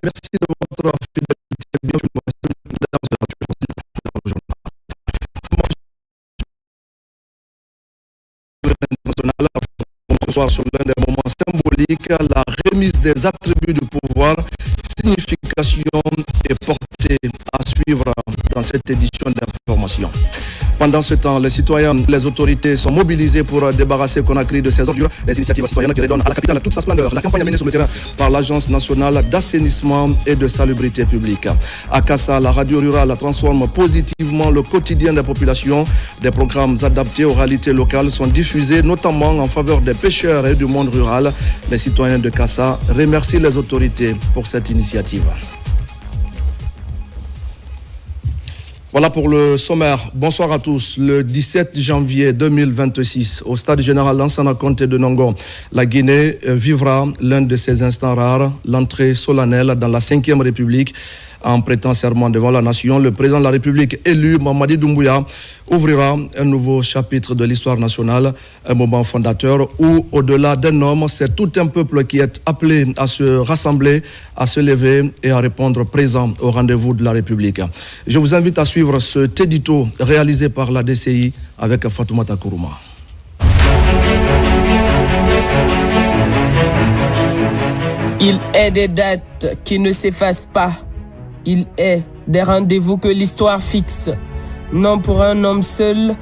Merci de votre fidélité. Bienvenue ce soir sur l'un des moments symboliques, la remise des attributs du pouvoir, signification et portée à suivre dans cette édition d'information. Pendant ce temps, les citoyens, les autorités sont mobilisés pour débarrasser Conakry de ses ordures. Les initiatives citoyennes qui redonnent à la capitale toute sa splendeur. La campagne est menée sur le terrain par l'Agence nationale d'assainissement et de salubrité publique. À Kassa, la radio rurale transforme positivement le quotidien des populations. Des programmes adaptés aux réalités locales sont diffusés, notamment en faveur des pêcheurs et du monde rural. Les citoyens de Kassa remercient les autorités pour cette initiative. Voilà pour le sommaire. Bonsoir à tous. Le 17 janvier 2026, au stade général Lansana Conté de Nongo, la Guinée vivra l'un de ses instants rares, l'entrée solennelle dans la 5e République. En prêtant serment devant la nation, le président de la République élu, Mamadi Doumbouya, ouvrira un nouveau chapitre de l'histoire nationale, un moment fondateur où, au-delà d'un homme, c'est tout un peuple qui est appelé à se rassembler, à se lever et à répondre présent au rendez-vous de la République. Je vous invite à suivre ce édito réalisé par la DCI avec Fatoumata Kourouma. Il est des dates qui ne s'effacent pas. Il est des rendez-vous que l'histoire fixe, non pour un homme seul,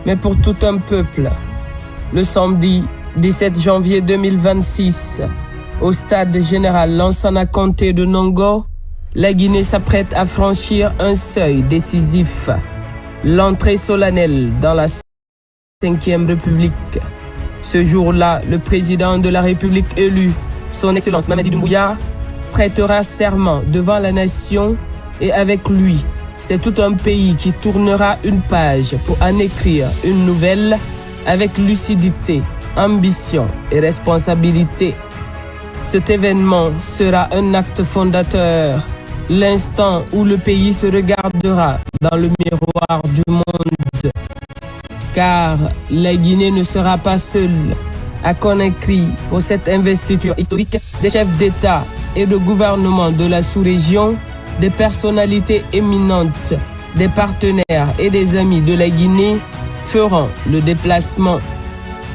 mais pour tout un peuple. Le samedi 17 janvier 2026, au stade général Lansana Conté de Nongo, la Guinée s'apprête à franchir un seuil décisif. L'entrée solennelle dans la 5e République. Ce jour-là, le président de la République élu, son Excellence Mamadi Doumbouya, prêtera serment devant la nation et avec lui, c'est tout un pays qui tournera une page pour en écrire une nouvelle avec lucidité, ambition et responsabilité. Cet événement sera un acte fondateur, l'instant où le pays se regardera dans le miroir du monde. Car la Guinée ne sera pas seule à Conakry pour cette investiture historique des chefs d'État et de gouvernement de la sous-région, des personnalités éminentes, des partenaires et des amis de la Guinée feront le déplacement.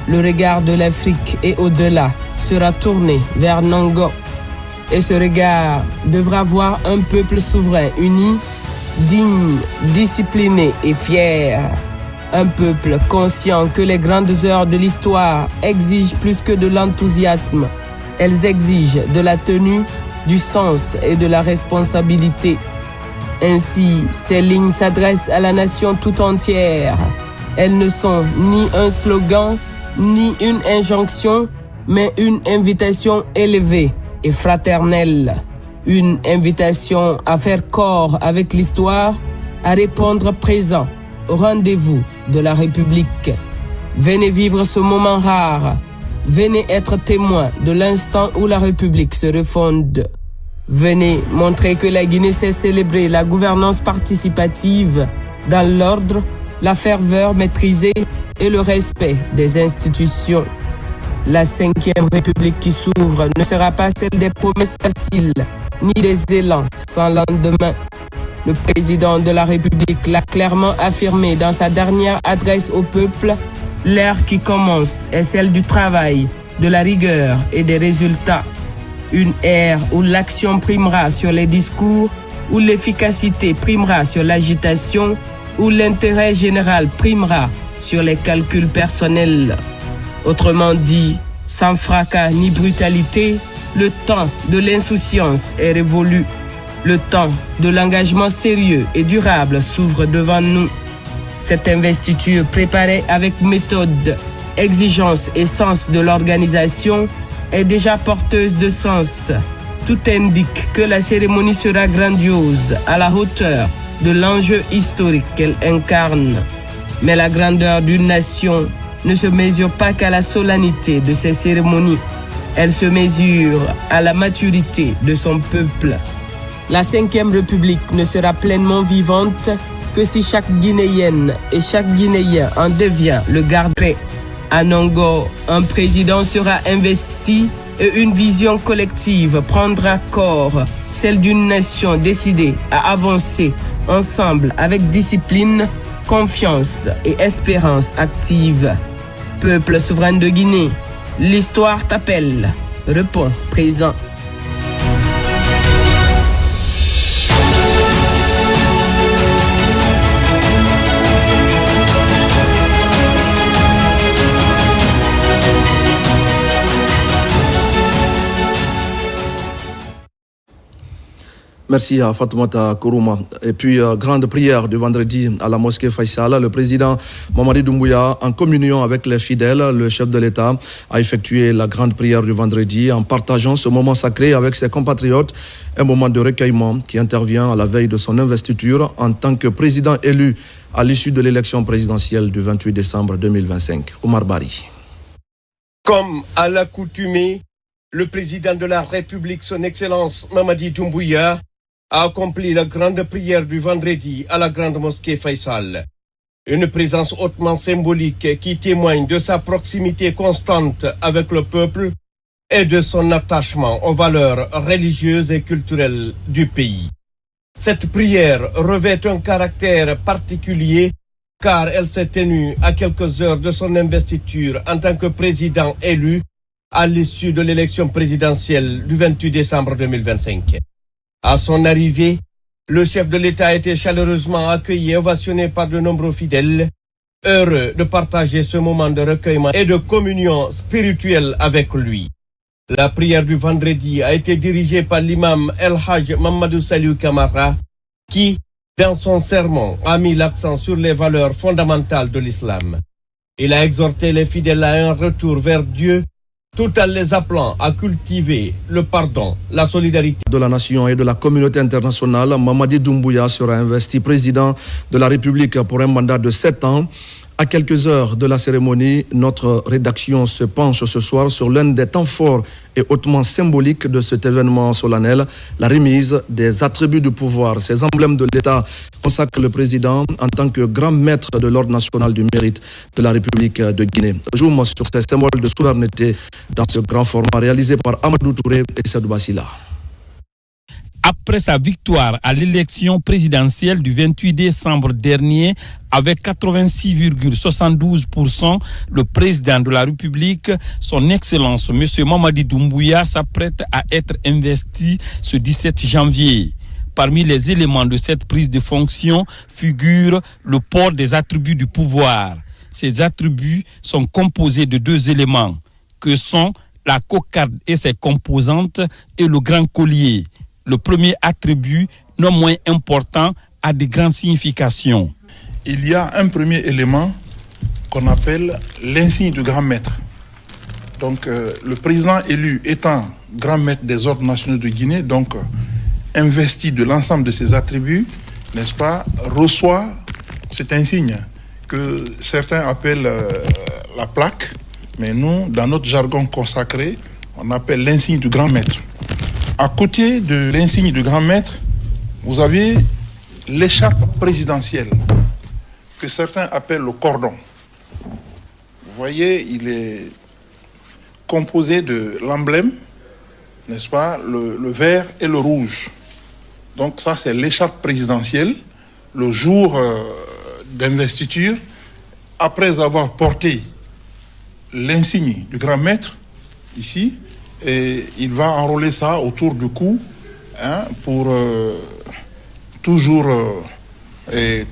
Le regard de l'Afrique et au-delà sera tourné vers Nongo. Et ce regard devra voir un peuple souverain uni, digne, discipliné et fier. Un peuple conscient que les grandes heures de l'histoire exigent plus que de l'enthousiasme. Elles exigent de la tenue, du sens et de la responsabilité. Ainsi, ces lignes s'adressent à la nation tout entière. Elles ne sont ni un slogan, ni une injonction, mais une invitation élevée et fraternelle. Une invitation à faire corps avec l'histoire, à répondre présent au rendez-vous de la République. Venez vivre ce moment rare. Venez être témoin de l'instant où la République se refonde. Venez montrer que la Guinée sait célébrer la gouvernance participative dans l'ordre, la ferveur maîtrisée et le respect des institutions. La 5e République qui s'ouvre ne sera pas celle des promesses faciles, ni des élans sans lendemain. Le président de la République l'a clairement affirmé dans sa dernière adresse au peuple. L'ère qui commence est celle du travail, de la rigueur et des résultats. Une ère où l'action primera sur les discours, où l'efficacité primera sur l'agitation, où l'intérêt général primera sur les calculs personnels. Autrement dit, sans fracas ni brutalité, le temps de l'insouciance est révolu. Le temps de l'engagement sérieux et durable s'ouvre devant nous. Cette investiture préparée avec méthode, exigence et sens de l'organisation est déjà porteuse de sens. Tout indique que la cérémonie sera grandiose, à la hauteur de l'enjeu historique qu'elle incarne. Mais la grandeur d'une nation ne se mesure pas qu'à la solennité de ses cérémonies. Elle se mesure à la maturité de son peuple. La 5e République ne sera pleinement vivante que si chaque Guinéenne et chaque Guinéen en devient le garde. À Nongo, un président sera investi et une vision collective prendra corps celle d'une nation décidée à avancer ensemble avec discipline, confiance et espérance active. Peuple souverain de Guinée, l'histoire t'appelle. Réponds présent. Merci à Fatoumata Kourouma. Et puis, grande prière du vendredi à la mosquée Faisal. Le président Mamadi Doumbouya, en communion avec les fidèles, le chef de l'État, a effectué la grande prière du vendredi en partageant ce moment sacré avec ses compatriotes. Un moment de recueillement qui intervient à la veille de son investiture en tant que président élu à l'issue de l'élection présidentielle du 28 décembre 2025. Omar Bari. Comme à l'accoutumée, le président de la République, son Excellence Mamadi Doumbouya, a accompli la grande prière du vendredi à la grande mosquée Faisal. Une présence hautement symbolique qui témoigne de sa proximité constante avec le peuple et de son attachement aux valeurs religieuses et culturelles du pays. Cette prière revêt un caractère particulier car elle s'est tenue à quelques heures de son investiture en tant que président élu à l'issue de l'élection présidentielle du 28 décembre 2025. À son arrivée, le chef de l'État a été chaleureusement accueilli et ovationné par de nombreux fidèles, heureux de partager ce moment de recueillement et de communion spirituelle avec lui. La prière du vendredi a été dirigée par l'imam El Hajj Mamadou Saliou Kamara, qui, dans son sermon, a mis l'accent sur les valeurs fondamentales de l'islam. Il a exhorté les fidèles à un retour vers Dieu, tout en les appelant à cultiver le pardon, la solidarité. De la nation et de la communauté internationale, Mamadi Doumbouya sera investi président de la République pour un mandat de 7 ans. À quelques heures de la cérémonie, notre rédaction se penche ce soir sur l'un des temps forts et hautement symboliques de cet événement solennel, la remise des attributs du pouvoir. Ces emblèmes de l'État consacrent le président en tant que grand maître de l'ordre national du mérite de la République de Guinée. Zoom sur ces symboles de souveraineté dans ce grand format réalisé par Amadou Touré et Sadou Bassila. Après sa victoire à l'élection présidentielle du 28 décembre dernier, avec 86,72%, le président de la République, son Excellence M. Mamadi Doumbouya, s'apprête à être investi ce 17 janvier. Parmi les éléments de cette prise de fonction figure le port des attributs du pouvoir. Ces attributs sont composés de 2 éléments, que sont la cocarde et ses composantes et le grand collier. Le premier attribut, non moins important, a de grandes significations. Il y a un premier élément qu'on appelle l'insigne du grand maître. Donc le président élu étant grand maître des ordres nationaux de Guinée, donc investi de l'ensemble de ses attributs, n'est-ce pas, reçoit cet insigne que certains appellent la plaque, mais nous, dans notre jargon consacré, on appelle l'insigne du grand maître. À côté de l'insigne du grand maître, vous avez l'écharpe présidentielle, que certains appellent le cordon. Vous voyez, il est composé de l'emblème, n'est-ce pas, le vert et le rouge. Donc ça, c'est l'écharpe présidentielle, le jour d'investiture, après avoir porté l'insigne du grand maître, ici, et il va enrôler ça autour du cou, pour toujours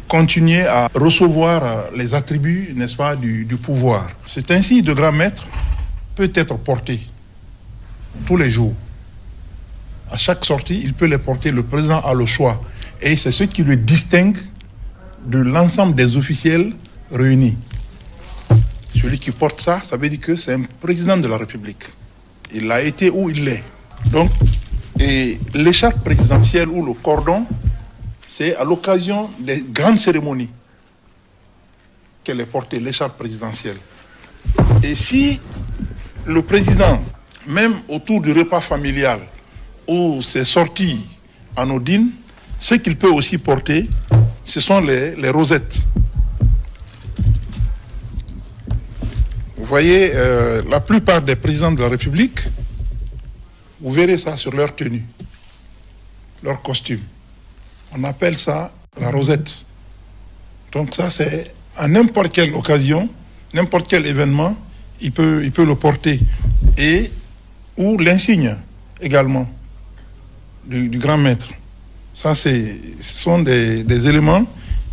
continuer à recevoir les attributs, n'est-ce pas, du pouvoir. Cet insigne de grand maître peut être porté tous les jours. À chaque sortie, il peut les porter, le président a le choix. Et c'est ce qui le distingue de l'ensemble des officiels réunis. Celui qui porte ça, ça veut dire que c'est un président de la République. Il a été où il est. Donc, et l'écharpe présidentielle ou le cordon, c'est à l'occasion des grandes cérémonies qu'elle est portée, l'écharpe présidentielle. Et si le président, même autour du repas familial ou ses sorties anodines, ce qu'il peut aussi porter, ce sont les rosettes. Vous voyez, la plupart des présidents de la République, vous verrez ça sur leur tenue. leur costume. On appelle ça la rosette. Donc ça, c'est à n'importe quelle occasion, n'importe quel événement, il peut le porter. Et ou l'insigne également du grand maître. Ça, ce sont des éléments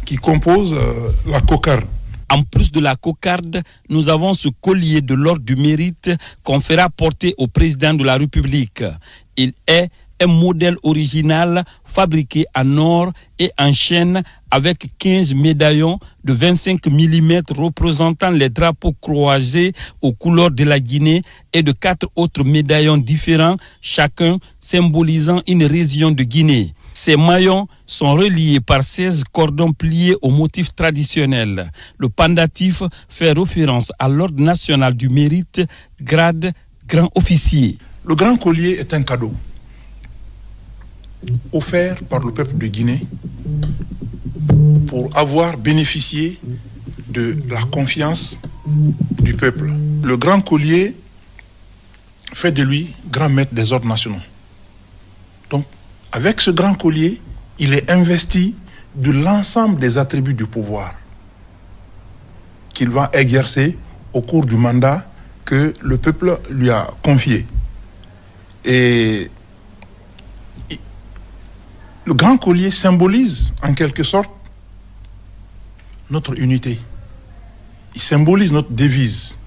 qui composent la cocarde. En plus de la cocarde, nous avons ce collier de l'ordre du mérite qu'on fera porter au président de la République. Il est un modèle original fabriqué en or et en chêne avec 15 médaillons de 25 mm représentant les drapeaux croisés aux couleurs de la Guinée et de 4 autres médaillons différents, chacun symbolisant une région de Guinée. Ces maillons sont reliés par 16 cordons pliés au motif traditionnel. Le pendatif fait référence à l'ordre national du mérite, grade grand officier. Le grand collier est un cadeau offert par le peuple de Guinée pour avoir bénéficié de la confiance du peuple. Le grand collier fait de lui grand maître des ordres nationaux. Donc, avec ce grand collier, il est investi de l'ensemble des attributs du pouvoir qu'il va exercer au cours du mandat que le peuple lui a confié. Et le grand collier symbolise en quelque sorte notre unité. Il symbolise notre devise,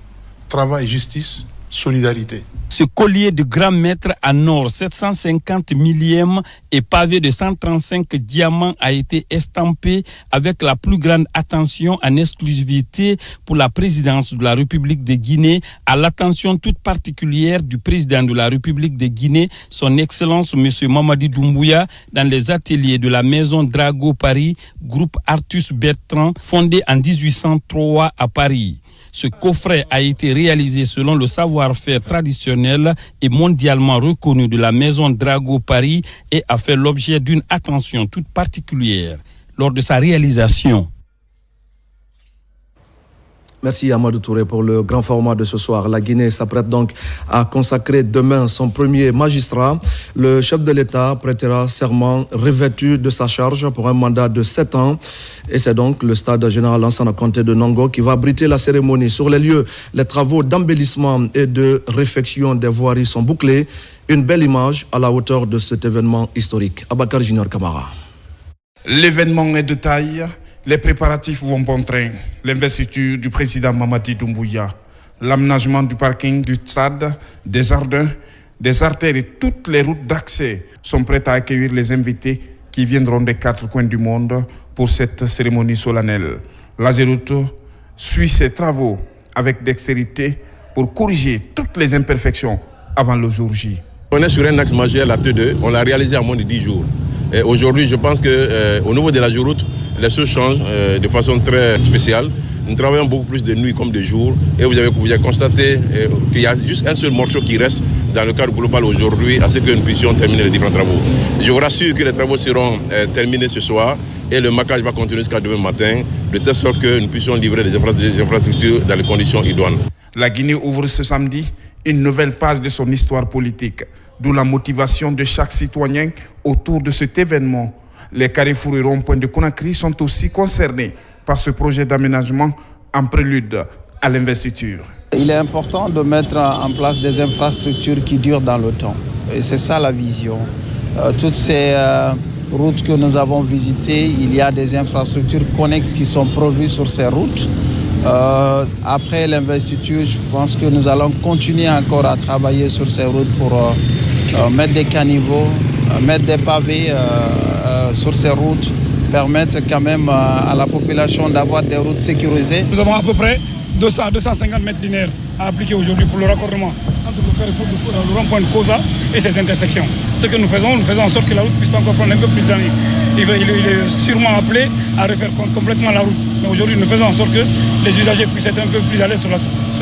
travail, justice, solidarité. Ce collier de grand maître en or 750 millième et pavé de 135 diamants a été estampé avec la plus grande attention en exclusivité pour la présidence de la République de Guinée, à l'attention toute particulière du président de la République de Guinée, son Excellence M. Mamadi Doumbouya, dans les ateliers de la Maison Drago Paris, groupe Artus Bertrand, fondé en 1803 à Paris. Ce coffret a été réalisé selon le savoir-faire traditionnel et mondialement reconnu de la Maison Drago Paris et a fait l'objet d'une attention toute particulière lors de sa réalisation. Merci Amadou Touré pour le grand format de ce soir. La Guinée s'apprête donc à consacrer demain son premier magistrat. Le chef de l'État prêtera serment revêtu de sa charge pour un mandat de 7 ans. Et c'est donc le stade général Lansana Conté de Nongo qui va abriter la cérémonie. Sur les lieux, les travaux d'embellissement et de réfection des voiries sont bouclés. Une belle image à la hauteur de cet événement historique. Abakar Junior Kamara. L'événement est de taille. Les préparatifs vont bon train. L'investiture du président Mamadi Doumbouya, l'aménagement du parking du stade, des jardins, des artères et toutes les routes d'accès sont prêtes à accueillir les invités qui viendront des 4 coins du monde pour cette cérémonie solennelle. l'Ageroute suit ses travaux avec dextérité pour corriger toutes les imperfections avant le jour J. On est sur un axe majeur, la T2, on l'a réalisé en moins de 10 jours. Et aujourd'hui, je pense qu'au niveau de l'Ageroute, les choses changent de façon très spéciale. Nous travaillons beaucoup plus de nuit comme de jour. Et vous avez constaté qu'il y a juste un seul morceau qui reste dans le cadre global aujourd'hui, à ce que nous puissions terminer les différents travaux. Je vous rassure que les travaux seront terminés ce soir et le maquillage va continuer jusqu'à demain matin, de telle sorte que nous puissions livrer des infrastructures dans les conditions idoines. La Guinée ouvre ce samedi une nouvelle page de son histoire politique, d'où la motivation de chaque citoyen autour de cet événement. Les carrefours et ronds-points de Conakry sont aussi concernés par ce projet d'aménagement en prélude à l'investiture. Il est important de mettre en place des infrastructures qui durent dans le temps. Et c'est ça la vision. Toutes ces routes que nous avons visitées, il y a des infrastructures connexes qui sont prévues sur ces routes. Après l'investiture, je pense que nous allons continuer encore à travailler sur ces routes pour mettre des caniveaux, mettre des pavés sur ces routes, permettre quand même à la population d'avoir des routes sécurisées. Nous avons à peu près 200-250 mètres linéaires à appliquer aujourd'hui pour le raccordement entre le carrefour de rond-point de Kosa et ses intersections. Ce que nous faisons en sorte que la route puisse encore prendre un peu plus d'années. Il est sûrement appelé à refaire complètement la route. Mais aujourd'hui, nous faisons en sorte que les usagers puissent être un peu plus à l'aise sur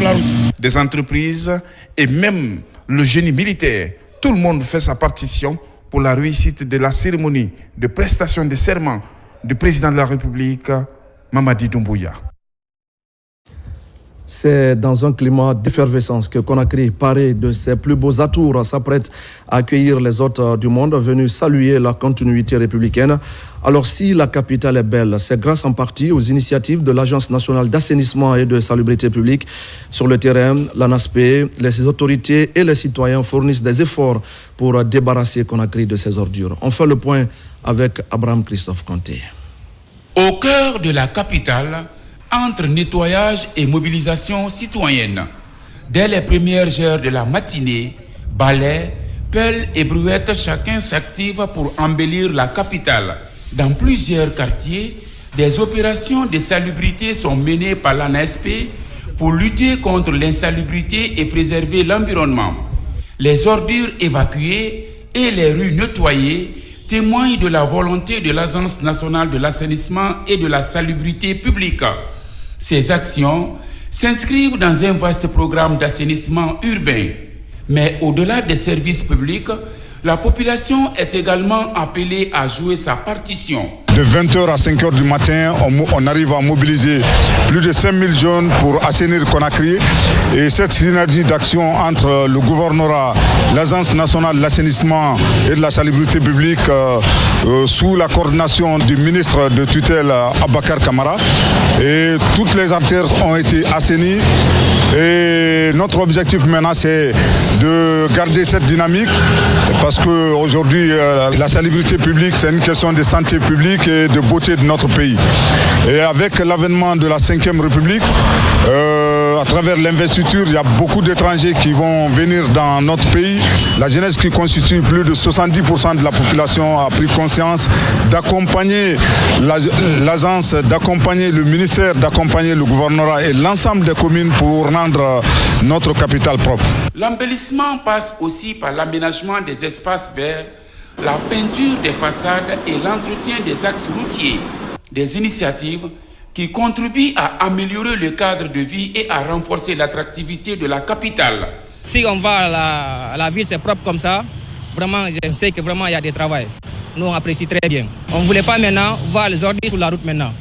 la route. Des entreprises et même le génie militaire, tout le monde fait sa partition pour la réussite de la cérémonie de prestation de serment du président de la République, Mamadi Doumbouya. C'est dans un climat d'effervescence que Conakry, paré de ses plus beaux atours, s'apprête à accueillir les hôtes du monde venus saluer la continuité républicaine. Alors si la capitale est belle, c'est grâce en partie aux initiatives de l'Agence nationale d'assainissement et de salubrité publique. Sur le terrain, l'ANASP, les autorités et les citoyens fournissent des efforts pour débarrasser Conakry de ses ordures. On fait le point avec Abraham Christophe Conté. Au cœur de la capitale, entre nettoyage et mobilisation citoyenne, dès les premières heures de la matinée, balais, pelles et brouettes, chacun s'active pour embellir la capitale. Dans plusieurs quartiers, des opérations de salubrité sont menées par l'ANASP pour lutter contre l'insalubrité et préserver l'environnement. Les ordures évacuées et les rues nettoyées témoignent de la volonté de l'Agence nationale de l'assainissement et de la salubrité publique. Ces actions s'inscrivent dans un vaste programme d'assainissement urbain. Mais au-delà des services publics, la population est également appelée à jouer sa partition. De 20h à 5h du matin, on arrive à mobiliser plus de 5000 jeunes pour assainir Conakry. Et cette synergie d'action entre le gouvernorat, l'Agence nationale de l'assainissement et de la salubrité publique, sous la coordination du ministre de tutelle Abakar Kamara, et toutes les artères ont été assainies. Et notre objectif maintenant, c'est de garder cette dynamique parce qu'aujourd'hui, la salubrité publique, c'est une question de santé publique et de beauté de notre pays. Et avec l'avènement de la 5e République, à travers l'investiture, il y a beaucoup d'étrangers qui vont venir dans notre pays. La jeunesse qui constitue plus de 70% de la population a pris conscience d'accompagner l'agence, d'accompagner le ministère, d'accompagner le gouvernorat et l'ensemble des communes pour rendre notre capitale propre. L'embellissement passe aussi par l'aménagement des espaces verts, la peinture des façades et l'entretien des axes routiers. Des initiatives qui contribuent à améliorer le cadre de vie et à renforcer l'attractivité de la capitale. Si on va à la ville, c'est propre comme ça. Vraiment, je sais que vraiment il y a du travail. Nous, on apprécie très bien. On ne voulait pas maintenant voir les ordures sur la route maintenant.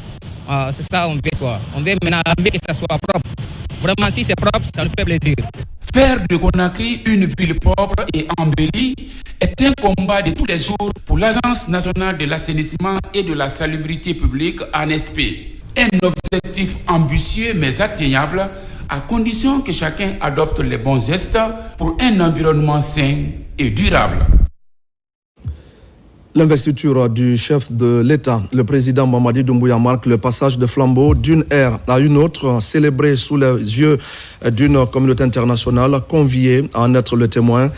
C'est ça qu'on veut quoi. On veut maintenant que ça soit propre. Vraiment, si c'est propre, ça nous fait plaisir. Faire de Conakry une ville propre et embellie est un combat de tous les jours pour l'Agence nationale de l'assainissement et de la salubrité publique, ANASP. Un objectif ambitieux mais atteignable à condition que chacun adopte les bons gestes pour un environnement sain et durable. L'investiture du chef de l'État, le président Mamadi Doumbouya, marque le passage de flambeau d'une ère à une autre, célébrée sous les yeux d'une communauté internationale conviée à en être le témoin.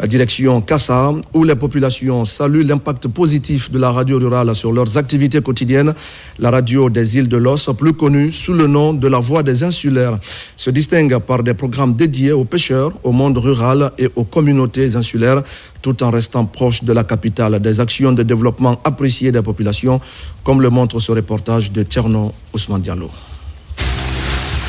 Direction Kassa, où les populations saluent l'impact positif de la radio rurale sur leurs activités quotidiennes. La radio des îles de l'Os, plus connue sous le nom de la Voix des Insulaires, se distingue par des programmes dédiés aux pêcheurs, au monde rural et aux communautés insulaires, tout en restant proche de la capitale. Des actions de développement appréciées des populations, comme le montre ce reportage de Tierno Ousmane Diallo.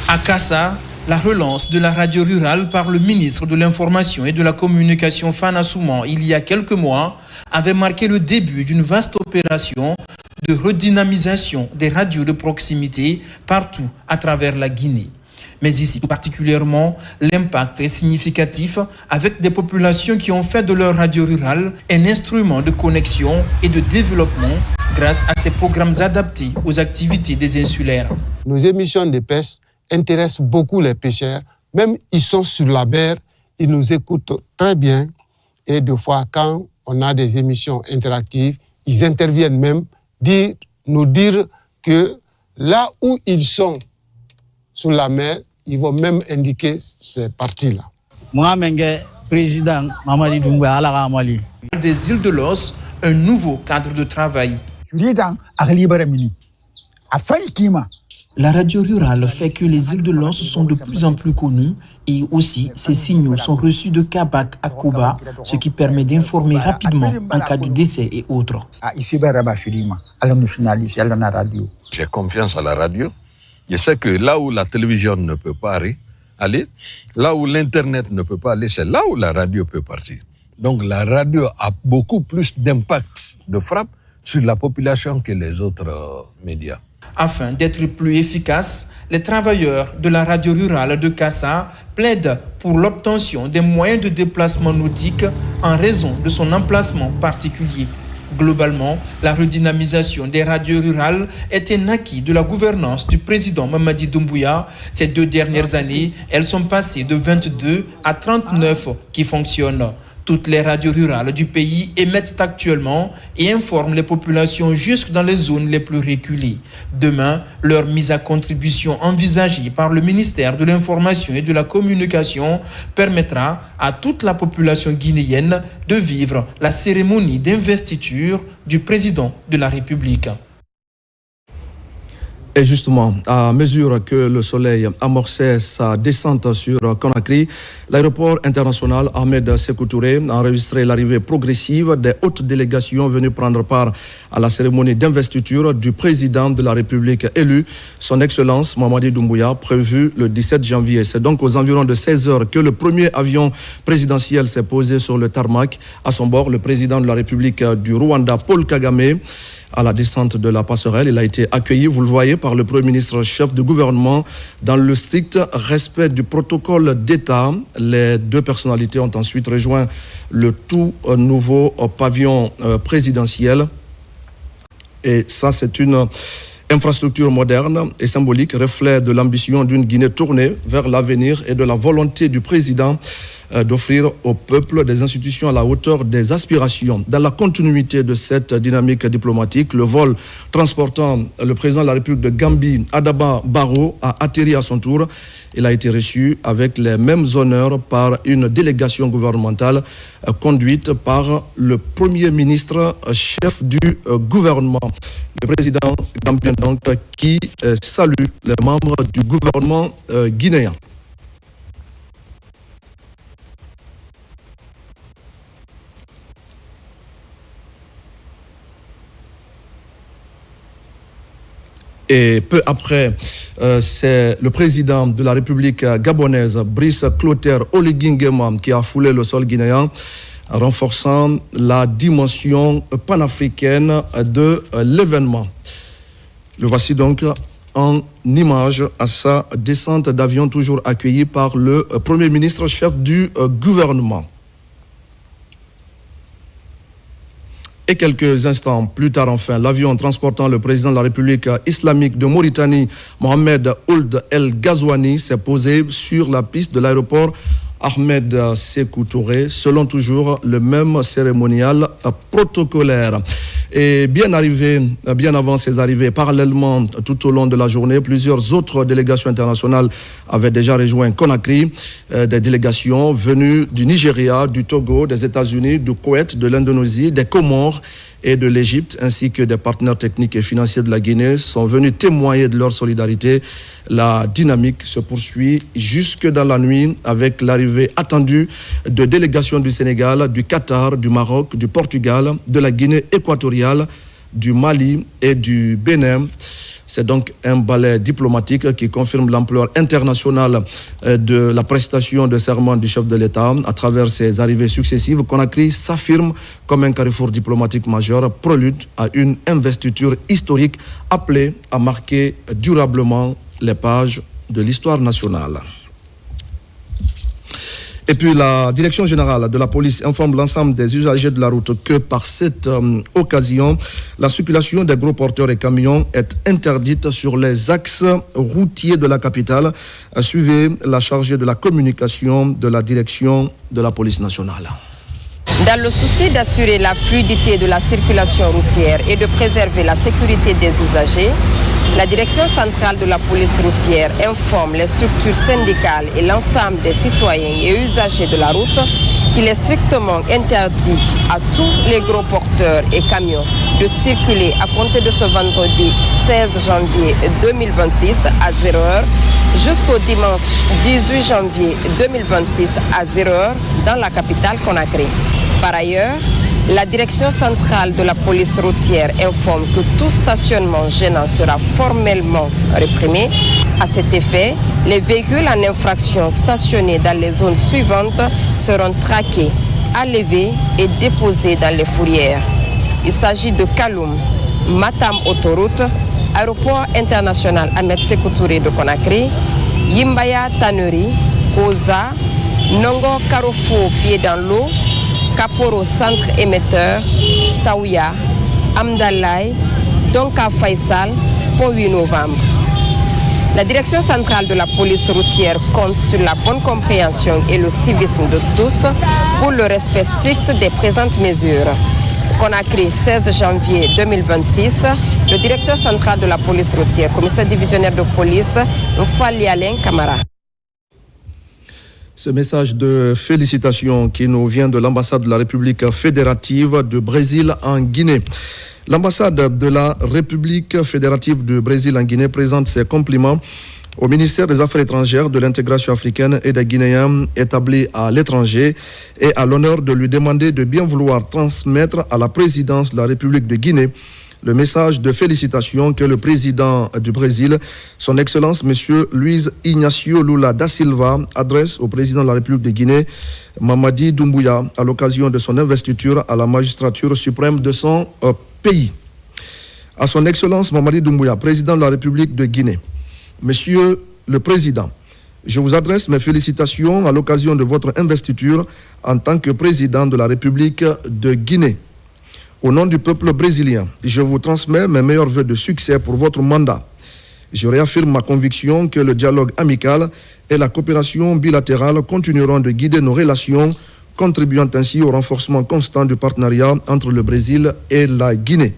À Kassa, la relance de la radio rurale par le ministre de l'Information et de la Communication Fana Souman il y a quelques mois avait marqué le début d'une vaste opération de redynamisation des radios de proximité partout à travers la Guinée. Mais ici, tout particulièrement, l'impact est significatif avec des populations qui ont fait de leur radio rurale un instrument de connexion et de développement grâce à ces programmes adaptés aux activités des insulaires. Nos émissions de pêche intéressent beaucoup les pêcheurs. Même ils sont sur la mer, ils nous écoutent très bien. Et des fois, quand on a des émissions interactives, ils interviennent même, nous dire que là où ils sont sur la mer, ils vont même indiquer ces parties-là. Président Mamadi Doumbouya Amali. Des îles de l'Os, un nouveau cadre de travail. La radio rurale fait que les îles de l'Os sont de plus en plus connues et aussi ces signaux sont reçus de Kabak à Koba, ce qui permet d'informer rapidement en cas de décès et autres. J'ai confiance à la radio. Je sais que là où la télévision ne peut pas aller, là où l'Internet ne peut pas aller, c'est là où la radio peut partir. Donc la radio a beaucoup plus d'impact, de frappe sur la population que les autres médias. Afin d'être plus efficaces, les travailleurs de la radio rurale de Kassa plaident pour l'obtention des moyens de déplacement nautique en raison de son emplacement particulier. Globalement, la redynamisation des radios rurales est un acquis de la gouvernance du président Mamadi Doumbouya. Ces 2 dernières années, elles sont passées de 22 à 39 qui fonctionnent. Toutes les radios rurales du pays émettent actuellement et informent les populations jusque dans les zones les plus reculées. Demain, leur mise à contribution envisagée par le ministère de l'Information et de la Communication permettra à toute la population guinéenne de vivre la cérémonie d'investiture du président de la République. Et justement, à mesure que le soleil amorçait sa descente sur Conakry, l'aéroport international Ahmed Sékou Touré a enregistré l'arrivée progressive des hautes délégations venues prendre part à la cérémonie d'investiture du président de la République élu, son Excellence Mamadi Doumbouya, prévue le 17 janvier. C'est donc aux environs de 16 heures que le premier avion présidentiel s'est posé sur le tarmac. À son bord, le président de la République du Rwanda, Paul Kagame. À la descente de la passerelle, il a été accueilli, vous le voyez, par le Premier ministre chef du gouvernement dans le strict respect du protocole d'État. Les 2 personnalités ont ensuite rejoint le tout nouveau pavillon présidentiel. Et ça, c'est une infrastructure moderne et symbolique, reflet de l'ambition d'une Guinée tournée vers l'avenir et de la volonté du président d'offrir au peuple des institutions à la hauteur des aspirations. Dans la continuité de cette dynamique diplomatique, le vol transportant le président de la République de Gambie, Adama Barrow, a atterri à son tour. Il a été reçu avec les mêmes honneurs par une délégation gouvernementale conduite par le Premier ministre chef du gouvernement. Le président gambien donc qui salue les membres du gouvernement guinéen. Et peu après, c'est le président de la République gabonaise, Brice Clotaire Oligui Nguema, qui a foulé le sol guinéen, renforçant la dimension panafricaine de l'événement. Le voici donc en image à sa descente d'avion, toujours accueilli par le Premier ministre chef du gouvernement. Et quelques instants plus tard, enfin, l'avion transportant le président de la République islamique de Mauritanie, Mohamed Ould El Ghazouani, s'est posé sur la piste de l'aéroport Ahmed Sékou Touré, selon toujours le même cérémonial protocolaire. Et bien avant ses arrivées, parallèlement tout au long de la journée, plusieurs autres délégations internationales avaient déjà rejoint Conakry, des délégations venues du Nigeria, du Togo, des États-Unis, du Koweït, de l'Indonésie, des Comores et de l'Égypte, ainsi que des partenaires techniques et financiers de la Guinée sont venus témoigner de leur solidarité. La dynamique se poursuit jusque dans la nuit avec l'arrivée attendue de délégations du Sénégal, du Qatar, du Maroc, du Portugal, de la Guinée équatoriale, du Mali et du Bénin. C'est donc un ballet diplomatique qui confirme l'ampleur internationale de la prestation de serment du chef de l'État. À travers ses arrivées successives, Conakry s'affirme comme un carrefour diplomatique majeur, prélude à une investiture historique appelée à marquer durablement les pages de l'histoire nationale. Et puis la Direction générale de la police informe l'ensemble des usagers de la route que par cette occasion, la circulation des gros porteurs et camions est interdite sur les axes routiers de la capitale. Suivez la chargée de la communication de la Direction de la police nationale. Dans le souci d'assurer la fluidité de la circulation routière et de préserver la sécurité des usagers, la Direction centrale de la police routière informe les structures syndicales et l'ensemble des citoyens et usagers de la route qu'il est strictement interdit à tous les gros porteurs et camions de circuler à compter de ce vendredi 16 janvier 2026 à 0h jusqu'au dimanche 18 janvier 2026 à 0h dans la capitale Conakry. Par ailleurs, la Direction centrale de la police routière informe que tout stationnement gênant sera formellement réprimé. À cet effet, les véhicules en infraction stationnés dans les zones suivantes seront traqués, enlevés et déposés dans les fourrières. Il s'agit de Kaloum, Matam Autoroute, Aéroport international Ahmed Sékou Touré de Conakry, Yimbaya Tannerie, Koza, Nongo Carrefour Pied dans l'eau, Kaporo Centre émetteur, Taouya, Amdalaï, Donka Faisal, pour 8 novembre. La direction centrale de la police routière compte sur la bonne compréhension et le civisme de tous pour le respect strict des présentes mesures. Conakry, 16 janvier 2026, le directeur central de la police routière, commissaire divisionnaire de police, Mfali Alain Camara. Ce message de félicitations qui nous vient de l'ambassade de la République fédérative du Brésil en Guinée. L'ambassade de la République fédérative du Brésil en Guinée présente ses compliments au ministère des Affaires étrangères, de l'intégration africaine et des Guinéens établis à l'étranger et à l'honneur de lui demander de bien vouloir transmettre à la présidence de la République de Guinée le message de félicitations que le président du Brésil, son Excellence M. Luiz Inácio Lula da Silva, adresse au président de la République de Guinée, Mamadi Doumbouya, à l'occasion de son investiture à la magistrature suprême de son pays. À son Excellence Mamadi Doumbouya, président de la République de Guinée, Monsieur le Président, je vous adresse mes félicitations à l'occasion de votre investiture en tant que président de la République de Guinée. Au nom du peuple brésilien, je vous transmets mes meilleurs vœux de succès pour votre mandat. Je réaffirme ma conviction que le dialogue amical et la coopération bilatérale continueront de guider nos relations, contribuant ainsi au renforcement constant du partenariat entre le Brésil et la Guinée.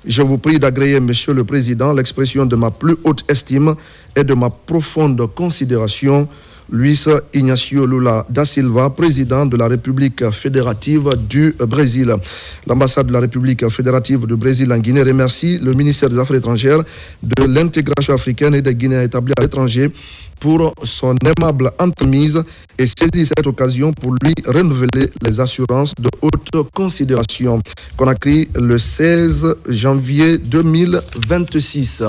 Je vous prie d'agréer, Monsieur le Président, l'expression de ma plus haute estime et de ma profonde considération. Luiz Inácio Lula da Silva, président de la République fédérative du Brésil. L'ambassade de la République fédérative du Brésil en Guinée remercie le ministère des Affaires étrangères, de l'intégration africaine et des Guinéens établis à l'étranger pour son aimable entremise et saisit cette occasion pour lui renouveler les assurances de haute considération. Conakry, le 16 janvier 2026.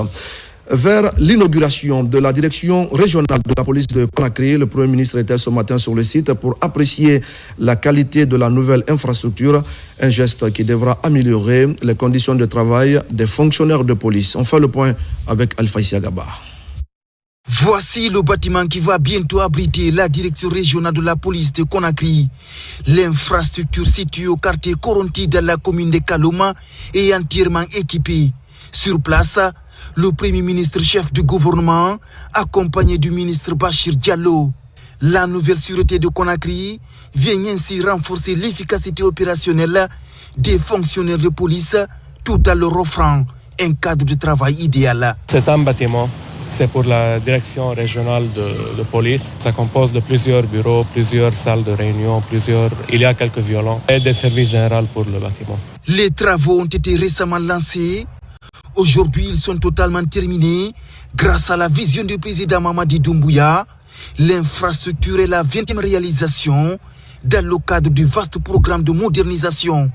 Vers l'inauguration de la direction régionale de la police de Conakry, le Premier ministre était ce matin sur le site pour apprécier la qualité de la nouvelle infrastructure, un geste qui devra améliorer les conditions de travail des fonctionnaires de police. On fait le point avec Alphaïsia Gaba. Voici le bâtiment qui va bientôt abriter la direction régionale de la police de Conakry. L'infrastructure située au quartier Koronti dans la commune de Kaloma est entièrement équipée. Sur place, le Premier ministre chef du gouvernement, accompagné du ministre Bachir Diallo. La nouvelle sûreté de Conakry vient ainsi renforcer l'efficacité opérationnelle des fonctionnaires de police tout en leur offrant un cadre de travail idéal. C'est un bâtiment, c'est pour la direction régionale de police. Ça compose de plusieurs bureaux, plusieurs salles de réunion, il y a quelques violons et des services généraux pour le bâtiment. Les travaux ont été récemment lancés. Aujourd'hui, ils sont totalement terminés grâce à la vision du président Mamadi Doumbouya. L'infrastructure est la 20e réalisation dans le cadre du vaste programme de modernisation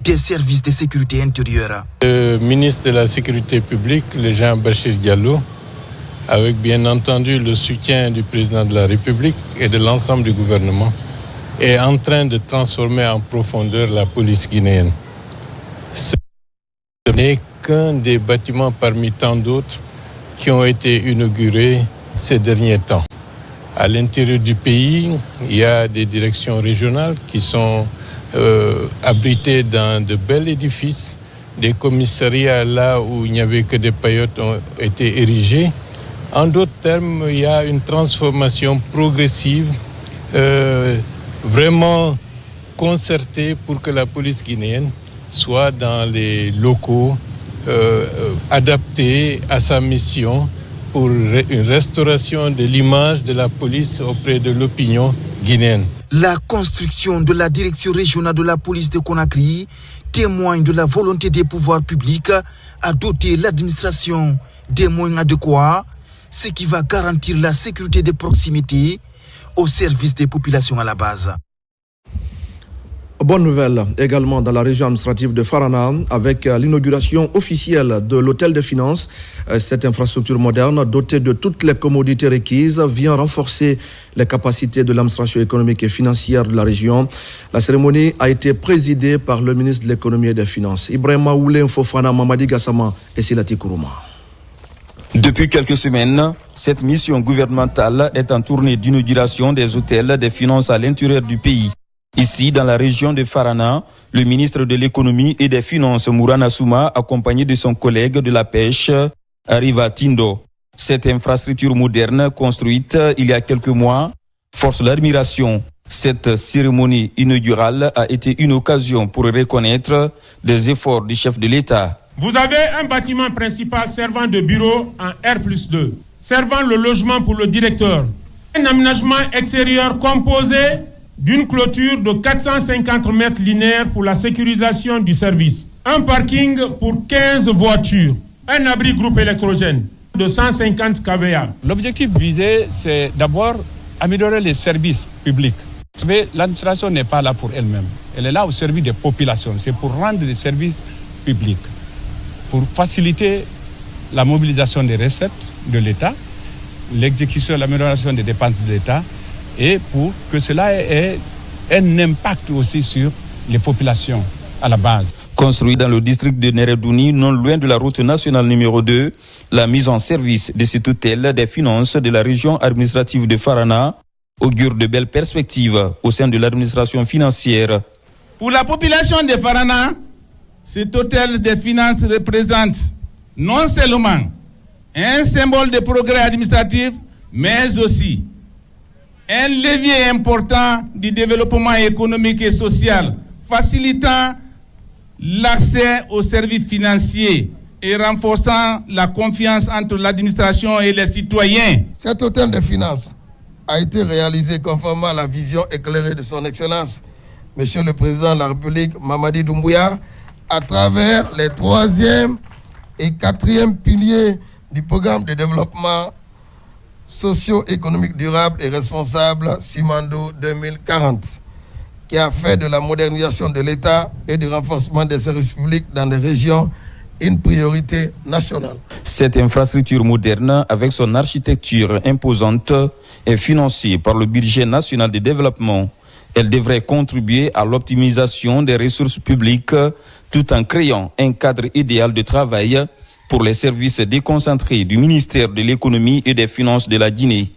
des services de sécurité intérieure. Le ministre de la Sécurité publique, le Jean Bachir Diallo, avec bien entendu le soutien du président de la République et de l'ensemble du gouvernement, est en train de transformer en profondeur la police guinéenne. Ce n'est qu'un des bâtiments parmi tant d'autres qui ont été inaugurés ces derniers temps. À l'intérieur du pays, il y a des directions régionales qui sont abritées dans de bels édifices. Des commissariats là où il n'y avait que des paillotes ont été érigés. En d'autres termes, il y a une transformation progressive, vraiment concertée pour que la police guinéenne soit dans les locaux adaptés à sa mission pour une restauration de l'image de la police auprès de l'opinion guinéenne. La construction de la direction régionale de la police de Conakry témoigne de la volonté des pouvoirs publics à doter l'administration des moyens adéquats, ce qui va garantir la sécurité de proximité au service des populations à la base. Bonne nouvelle également dans la région administrative de Farana avec l'inauguration officielle de l'hôtel des finances. Cette infrastructure moderne dotée de toutes les commodités requises vient renforcer les capacités de l'administration économique et financière de la région. La cérémonie a été présidée par le ministre de l'économie et des finances, Ibrahima Oulé Fofana Mamadi Gassama et Silati Kourouma. Depuis quelques semaines, cette mission gouvernementale est en tournée d'inauguration des hôtels des finances à l'intérieur du pays. Ici, dans la région de Farana, le ministre de l'économie et des finances, Mourana Souma, accompagné de son collègue de la pêche, arrive à Tindo. Cette infrastructure moderne, construite il y a quelques mois, force l'admiration. Cette cérémonie inaugurale a été une occasion pour reconnaître des efforts du chef de l'État. Vous avez un bâtiment principal servant de bureau en R+2, servant le logement pour le directeur. Un aménagement extérieur composé d'une clôture de 450 mètres linéaires pour la sécurisation du service. Un parking pour 15 voitures. Un abri groupe électrogène de 150 kVA. L'objectif visé, c'est d'abord améliorer les services publics. Mais l'administration n'est pas là pour elle-même. Elle est là au service des populations. C'est pour rendre des services publics, pour faciliter la mobilisation des recettes de l'État, l'exécution, l'amélioration des dépenses de l'État, et pour que cela ait un impact aussi sur les populations à la base. Construit dans le district de Neredouni, non loin de la route nationale numéro 2, la mise en service de cet hôtel des finances de la région administrative de Farana augure de belles perspectives au sein de l'administration financière. Pour la population de Farana, cet hôtel des finances représente non seulement un symbole de progrès administratif, mais aussi un levier important du développement économique et social, facilitant l'accès aux services financiers et renforçant la confiance entre l'administration et les citoyens. Cet hôtel de finances a été réalisé conformément à la vision éclairée de son Excellence, Monsieur le Président de la République, Mamadi Doumbouya, à travers les 3e et 4e piliers du programme de développement socio-économique durable et responsable Simando 2040, qui a fait de la modernisation de l'État et du renforcement des services publics dans les régions une priorité nationale. Cette infrastructure moderne, avec son architecture imposante, est financée par le budget national de développement. Elle devrait contribuer à l'optimisation des ressources publiques tout en créant un cadre idéal de travail pour les services déconcentrés du ministère de l'économie et des finances de la Guinée.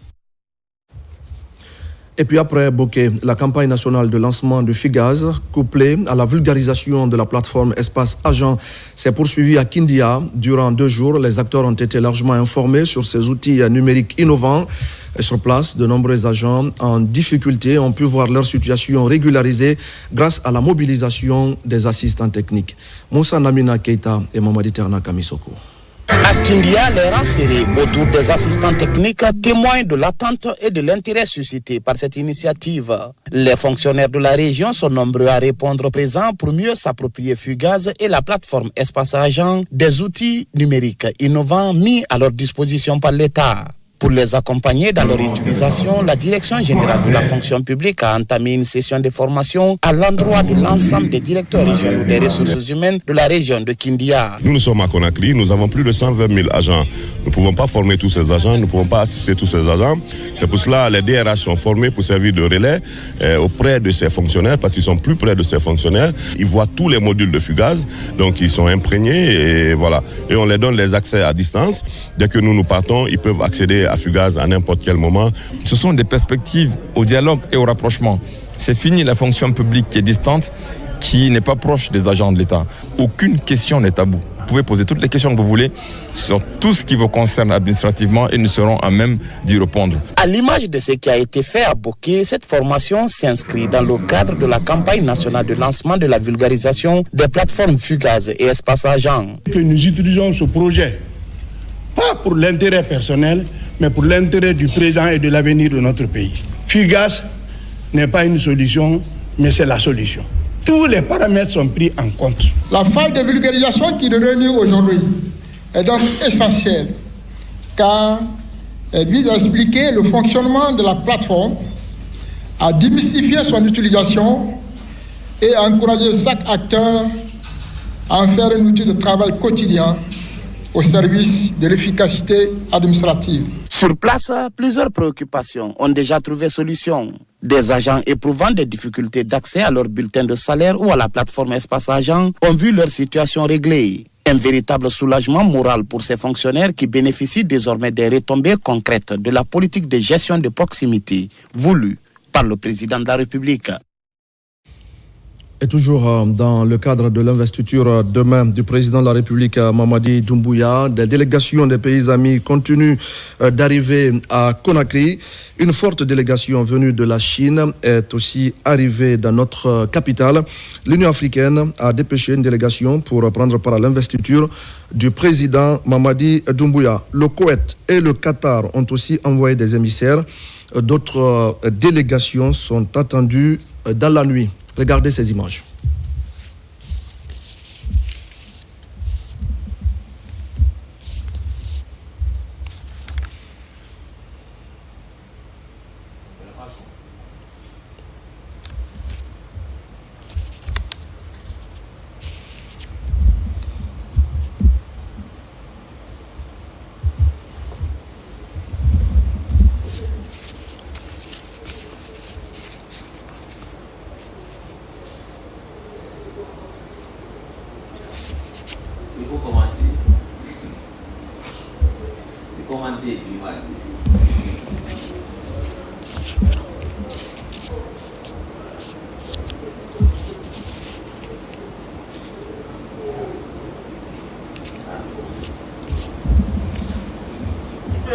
Et puis après Bokeh, la campagne nationale de lancement de Fugaz, couplée à la vulgarisation de la plateforme Espace Agent, s'est poursuivie à Kindia. Durant 2 jours, les acteurs ont été largement informés sur ces outils numériques innovants. Et sur place, de nombreux agents en difficulté ont pu voir leur situation régularisée grâce à la mobilisation des assistants techniques. Moussa Namina Keita et Mamadi Terna Kamisoko. À Kindia, les rangs serrés autour des assistants techniques témoignent de l'attente et de l'intérêt suscité par cette initiative. Les fonctionnaires de la région sont nombreux à répondre présents pour mieux s'approprier Fugaz et la plateforme Espace Agent, des outils numériques innovants mis à leur disposition par l'État. Pour les accompagner dans leur utilisation, la Direction générale de la fonction publique a entamé une session de formation à l'endroit de l'ensemble des directeurs régionaux des ressources humaines de la région de Kindia. Nous sommes à Conakry, nous avons plus de 120 000 agents. Nous ne pouvons pas former tous ces agents, nous ne pouvons pas assister tous ces agents. C'est pour cela que les DRH sont formés pour servir de relais auprès de ces fonctionnaires, parce qu'ils sont plus près de ces fonctionnaires. Ils voient tous les modules de Fugaz, donc ils sont imprégnés et voilà. Et on les donne les accès à distance. Dès que nous partons, ils peuvent accéder à Fugaz à n'importe quel moment. Ce sont des perspectives au dialogue et au rapprochement. C'est fini la fonction publique qui est distante, qui n'est pas proche des agents de l'État. Aucune question n'est tabou. Vous pouvez poser toutes les questions que vous voulez sur tout ce qui vous concerne administrativement et nous serons à même d'y répondre. À l'image de ce qui a été fait à Bokeh, cette formation s'inscrit dans le cadre de la campagne nationale de lancement de la vulgarisation des plateformes Fugaz et Espace Agent. Que nous utilisons ce projet, pas pour l'intérêt personnel, mais pour l'intérêt du présent et de l'avenir de notre pays. Fugaz n'est pas une solution, mais c'est la solution. Tous les paramètres sont pris en compte. La phase de vulgarisation qui nous réunit aujourd'hui est donc essentielle, car elle vise à expliquer le fonctionnement de la plateforme, à démystifier son utilisation et à encourager chaque acteur à en faire un outil de travail quotidien au service de l'efficacité administrative. Sur place, plusieurs préoccupations ont déjà trouvé solution. Des agents éprouvant des difficultés d'accès à leur bulletin de salaire ou à la plateforme Espace Agent ont vu leur situation réglée. Un véritable soulagement moral pour ces fonctionnaires qui bénéficient désormais des retombées concrètes de la politique de gestion de proximité voulue par le président de la République. Et toujours dans le cadre de l'investiture demain du président de la République, Mamadi Doumbouya, des délégations des pays amis continuent d'arriver à Conakry. Une forte délégation venue de la Chine est aussi arrivée dans notre capitale. L'Union africaine a dépêché une délégation pour prendre part à l'investiture du président Mamadi Doumbouya. Le Koweït et le Qatar ont aussi envoyé des émissaires. D'autres délégations sont attendues dans la nuit. Regardez ces images.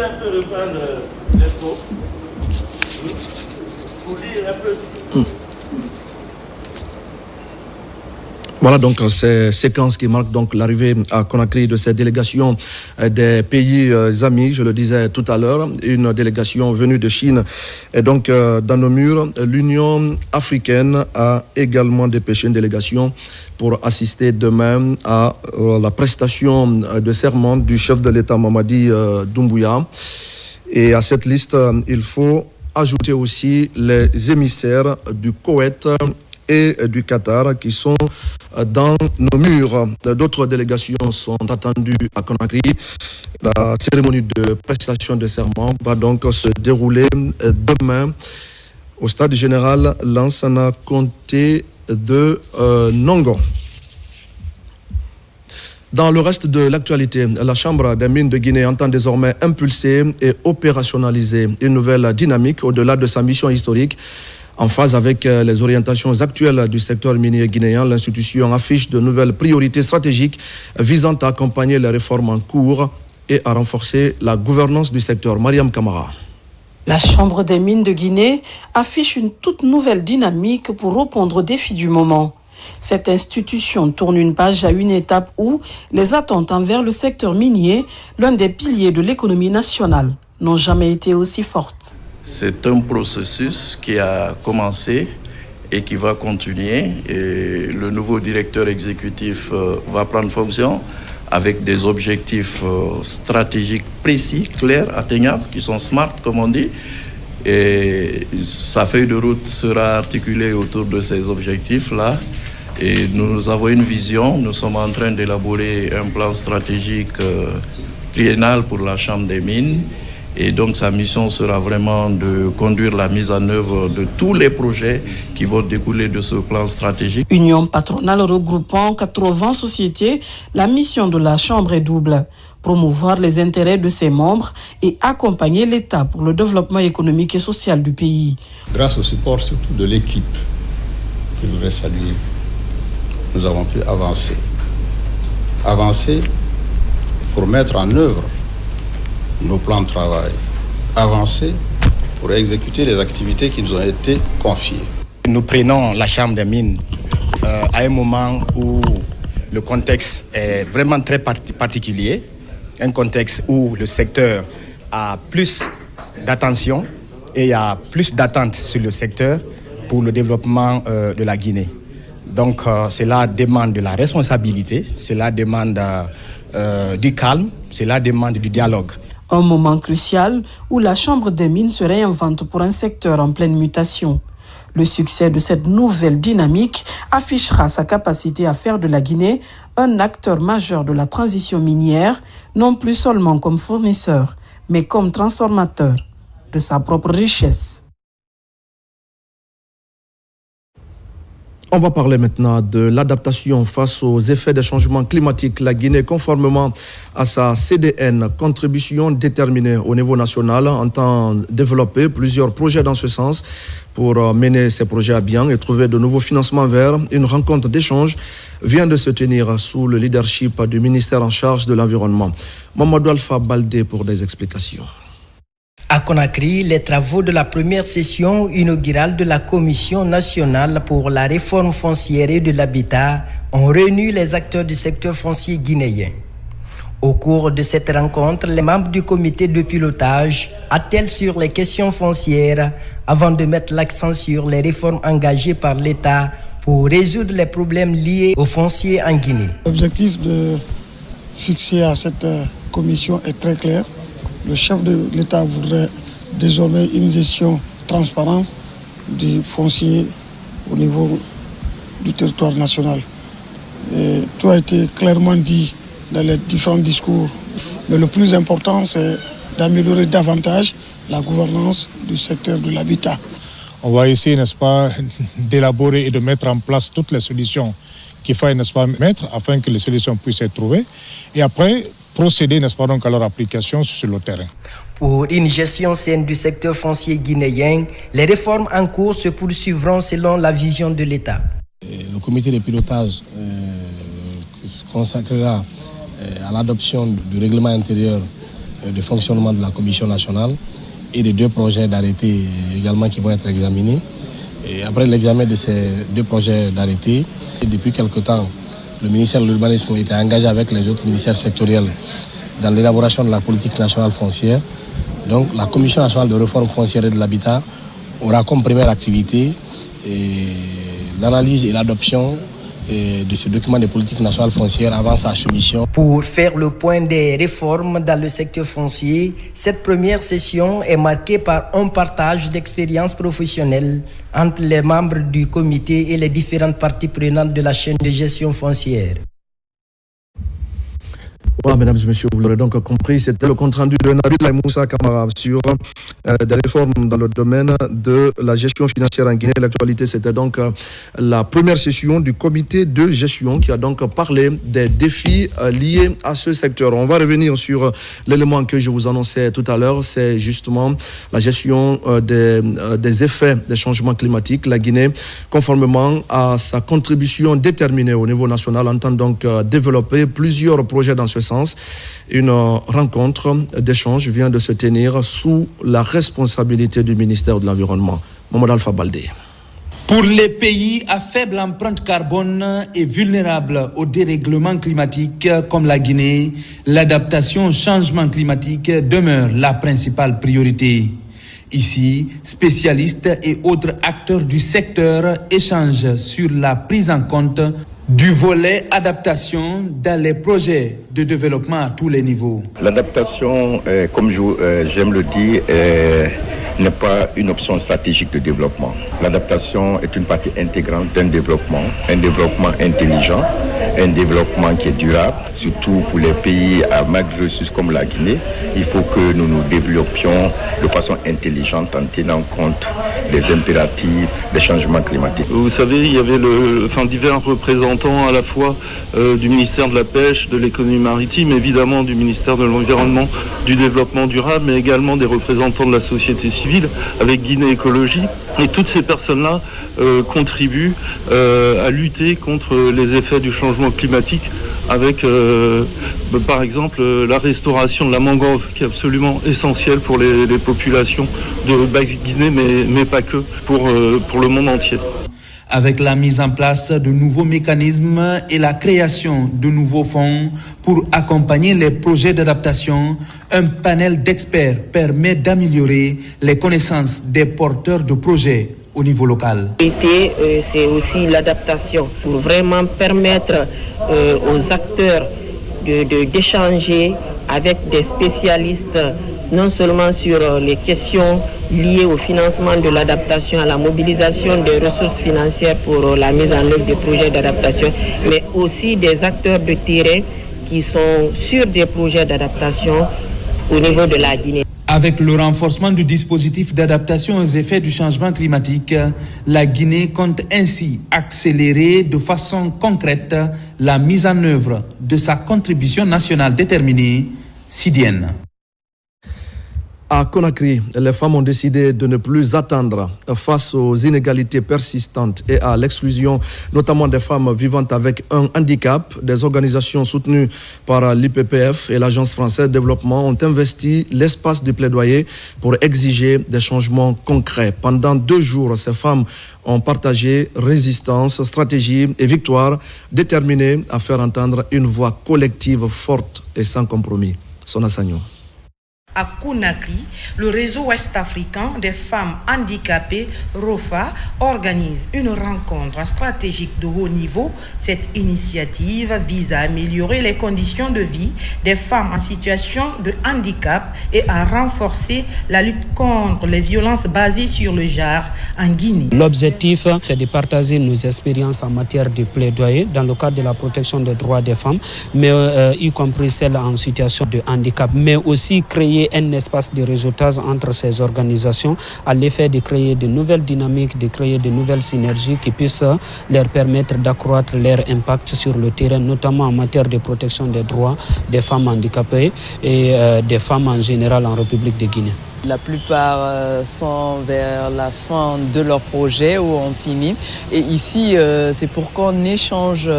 Un peu reprendre l'expo pour lire un peu. Voilà donc ces séquences qui marquent donc l'arrivée à Conakry de cette délégation des pays amis, je le disais tout à l'heure, une délégation venue de Chine et donc dans nos murs. L'Union africaine a également dépêché une délégation pour assister demain à la prestation de serment du chef de l'État Mamadi Doumbouya. Et à cette liste, il faut ajouter aussi les émissaires du Koweït et du Qatar qui sont dans nos murs. D'autres délégations sont attendues à Conakry. La cérémonie de prestation de serment va donc se dérouler demain au stade général Lansana Conté de Nongo. Dans le reste de l'actualité, la Chambre des mines de Guinée entend désormais impulser et opérationnaliser une nouvelle dynamique au-delà de sa mission historique. En phase avec les orientations actuelles du secteur minier guinéen, l'institution affiche de nouvelles priorités stratégiques visant à accompagner les réformes en cours et à renforcer la gouvernance du secteur. Mariam Kamara. La Chambre des mines de Guinée affiche une toute nouvelle dynamique pour répondre aux défis du moment. Cette institution tourne une page à une étape où les attentes envers le secteur minier, l'un des piliers de l'économie nationale, n'ont jamais été aussi fortes. C'est un processus qui a commencé et qui va continuer. Et le nouveau directeur exécutif va prendre fonction avec des objectifs stratégiques précis, clairs, atteignables, qui sont smart, comme on dit. Et sa feuille de route sera articulée autour de ces objectifs-là. Et nous avons une vision. Nous sommes en train d'élaborer un plan stratégique triennal pour la Chambre des mines. Et donc sa mission sera vraiment de conduire la mise en œuvre de tous les projets qui vont découler de ce plan stratégique. Union patronale regroupant 80 sociétés, la mission de la Chambre est double. Promouvoir les intérêts de ses membres et accompagner l'État pour le développement économique et social du pays. Grâce au support surtout de l'équipe, que je voudrais saluer, nous avons pu avancer. Avancer pour mettre en œuvre nos plans de travail, avancer pour exécuter les activités qui nous ont été confiées. Nous prenons la Chambre des mines à un moment où le contexte est vraiment très particulier, un contexte où le secteur a plus d'attention et il y a plus d'attentes sur le secteur pour le développement de la Guinée. Donc cela demande de la responsabilité, cela demande du calme, cela demande du dialogue. Un moment crucial où la Chambre des mines se réinvente pour un secteur en pleine mutation. Le succès de cette nouvelle dynamique affichera sa capacité à faire de la Guinée un acteur majeur de la transition minière, non plus seulement comme fournisseur, mais comme transformateur de sa propre richesse. On va parler maintenant de l'adaptation face aux effets des changements climatiques. La Guinée, conformément à sa CDN, contribution déterminée au niveau national, entend développer plusieurs projets dans ce sens pour mener ces projets à bien et trouver de nouveaux financements vers une rencontre d'échange vient de se tenir sous le leadership du ministère en charge de l'environnement. Mamadou Alpha Baldé pour des explications. À Conakry, les travaux de la première session inaugurale de la Commission nationale pour la réforme foncière et de l'habitat ont réuni les acteurs du secteur foncier guinéen. Au cours de cette rencontre, les membres du comité de pilotage attellent sur les questions foncières avant de mettre l'accent sur les réformes engagées par l'État pour résoudre les problèmes liés au foncier en Guinée. L'objectif fixé à cette commission est très clair. Le chef de l'État voudrait désormais une gestion transparente du foncier au niveau du territoire national. Et tout a été clairement dit dans les différents discours. Mais le plus important, c'est d'améliorer davantage la gouvernance du secteur de l'habitat. On va essayer, n'est-ce pas, d'élaborer et de mettre en place toutes les solutions qu'il faut, n'est-ce pas, mettre afin que les solutions puissent être trouvées. Et après, procéder, n'est-ce pas, donc à leur application sur le terrain. Pour une gestion saine du secteur foncier guinéen, les réformes en cours se poursuivront selon la vision de l'État. Le comité de pilotage se consacrera à l'adoption du règlement intérieur de fonctionnement de la Commission nationale et de 2 projets d'arrêté également qui vont être examinés. Et après l'examen de ces 2 projets d'arrêté, depuis quelque temps, le ministère de l'Urbanisme était engagé avec les autres ministères sectoriels dans l'élaboration de la politique nationale foncière. Donc la Commission nationale de réforme foncière et de l'habitat aura comme première activité l'analyse et l'adoption de ce document de politique nationale foncière avant sa soumission. Pour faire le point des réformes dans le secteur foncier, cette première session est marquée par un partage d'expériences professionnelles entre les membres du comité et les différentes parties prenantes de la chaîne de gestion foncière. Voilà, mesdames et messieurs, vous l'aurez donc compris, c'était le compte-rendu de Nabil Moussa Kamara sur des réformes dans le domaine de la gestion financière en Guinée. L'actualité, c'était donc la première session du comité de gestion qui a donc parlé des défis liés à ce secteur. On va revenir sur l'élément que je vous annonçais tout à l'heure, c'est justement la gestion des effets des changements climatiques. La Guinée, conformément à sa contribution déterminée au niveau national, entend donc développer plusieurs projets dans ce sens. Une rencontre d'échange vient de se tenir sous la responsabilité du ministère de l'Environnement. Mamadou Alpha Baldé. Pour les pays à faible empreinte carbone et vulnérables au dérèglement climatique comme la Guinée, l'adaptation au changement climatique demeure la principale priorité. Ici, spécialistes et autres acteurs du secteur échangent sur la prise en compte du volet adaptation dans les projets de développement à tous les niveaux. L'adaptation, comme j'aime le dire, n'est pas une option stratégique de développement. L'adaptation est une partie intégrante d'un développement intelligent, un développement qui est durable, surtout pour les pays à maigre ressources comme la Guinée. Il faut que nous nous développions de façon intelligente en tenant compte des impératifs des changements climatiques. Vous savez, il y avait divers représentants à la fois du ministère de la Pêche, de l'économie maritime, évidemment du ministère de l'Environnement, du Développement durable, mais également des représentants de la société civile avec Guinée Écologie. Et toutes ces personnes-là contribuent à lutter contre les effets du changement climatique avec, par exemple, la restauration de la mangrove qui est absolument essentielle pour les populations de Basse-Guinée, mais pas que, pour le monde entier. Avec la mise en place de nouveaux mécanismes et la création de nouveaux fonds pour accompagner les projets d'adaptation, un panel d'experts permet d'améliorer les connaissances des porteurs de projets au niveau local. C'est aussi l'adaptation pour vraiment permettre aux acteurs d'échanger avec des spécialistes non seulement sur les questions liées au financement de l'adaptation, à la mobilisation des ressources financières pour la mise en œuvre des projets d'adaptation, mais aussi des acteurs de terrain qui sont sur des projets d'adaptation au niveau de la Guinée. Avec le renforcement du dispositif d'adaptation aux effets du changement climatique, la Guinée compte ainsi accélérer de façon concrète la mise en œuvre de sa contribution nationale déterminée, Sidienne. À Conakry, les femmes ont décidé de ne plus attendre face aux inégalités persistantes et à l'exclusion, notamment des femmes vivant avec un handicap. Des organisations soutenues par l'IPPF et l'Agence française de développement ont investi l'espace de plaidoyer pour exiger des changements concrets. Pendant 2 jours, ces femmes ont partagé résistance, stratégie et victoire, déterminées à faire entendre une voix collective forte et sans compromis. Sona Sagno. À Conakry, le réseau ouest-africain des femmes handicapées, ROFA, organise une rencontre stratégique de haut niveau. Cette initiative vise à améliorer les conditions de vie des femmes en situation de handicap et à renforcer la lutte contre les violences basées sur le genre en Guinée. L'objectif, c'est de partager nos expériences en matière de plaidoyer dans le cadre de la protection des droits des femmes, mais y compris celles en situation de handicap, mais aussi créer un espace de réseautage entre ces organisations à l'effet de créer de nouvelles dynamiques, de créer de nouvelles synergies qui puissent leur permettre d'accroître leur impact sur le terrain, notamment en matière de protection des droits des femmes handicapées et des femmes en général en République de Guinée. La plupart sont vers la fin de leur projet où on finit. Et ici, c'est pour qu'on échange,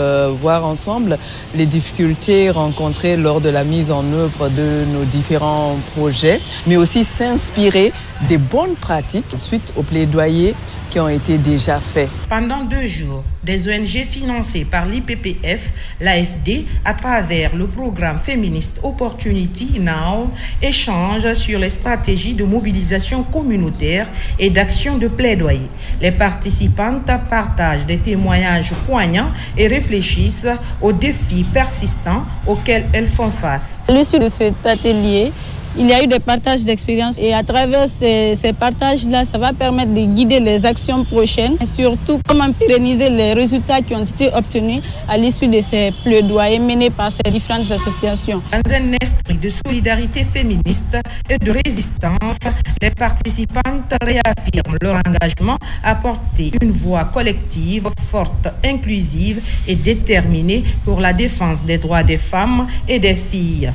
voir ensemble les difficultés rencontrées lors de la mise en œuvre de nos différents projets, mais aussi s'inspirer des bonnes pratiques suite aux plaidoyers qui ont été déjà faits. Pendant 2 jours, des ONG financées par l'IPPF, l'AFD, à travers le programme féministe Opportunity Now, échangent sur les stratégies de mobilisation communautaire et d'action de plaidoyer. Les participantes partagent des témoignages poignants et réfléchissent aux défis persistants auxquels elles font face. À l'issue de cet atelier, il y a eu des partages d'expériences et à travers ces partages-là, ça va permettre de guider les actions prochaines et surtout comment pérenniser les résultats qui ont été obtenus à l'issue de ces plaidoyers menés par ces différentes associations. Dans un esprit de solidarité féministe et de résistance, les participantes réaffirment leur engagement à porter une voix collective, forte, inclusive et déterminée pour la défense des droits des femmes et des filles.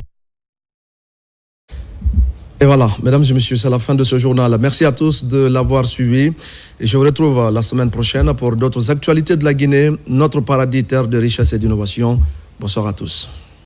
Et voilà, mesdames et messieurs, c'est la fin de ce journal. Merci à tous de l'avoir suivi. Et je vous retrouve la semaine prochaine pour d'autres actualités de la Guinée, notre paradis terre de richesse et d'innovation. Bonsoir à tous.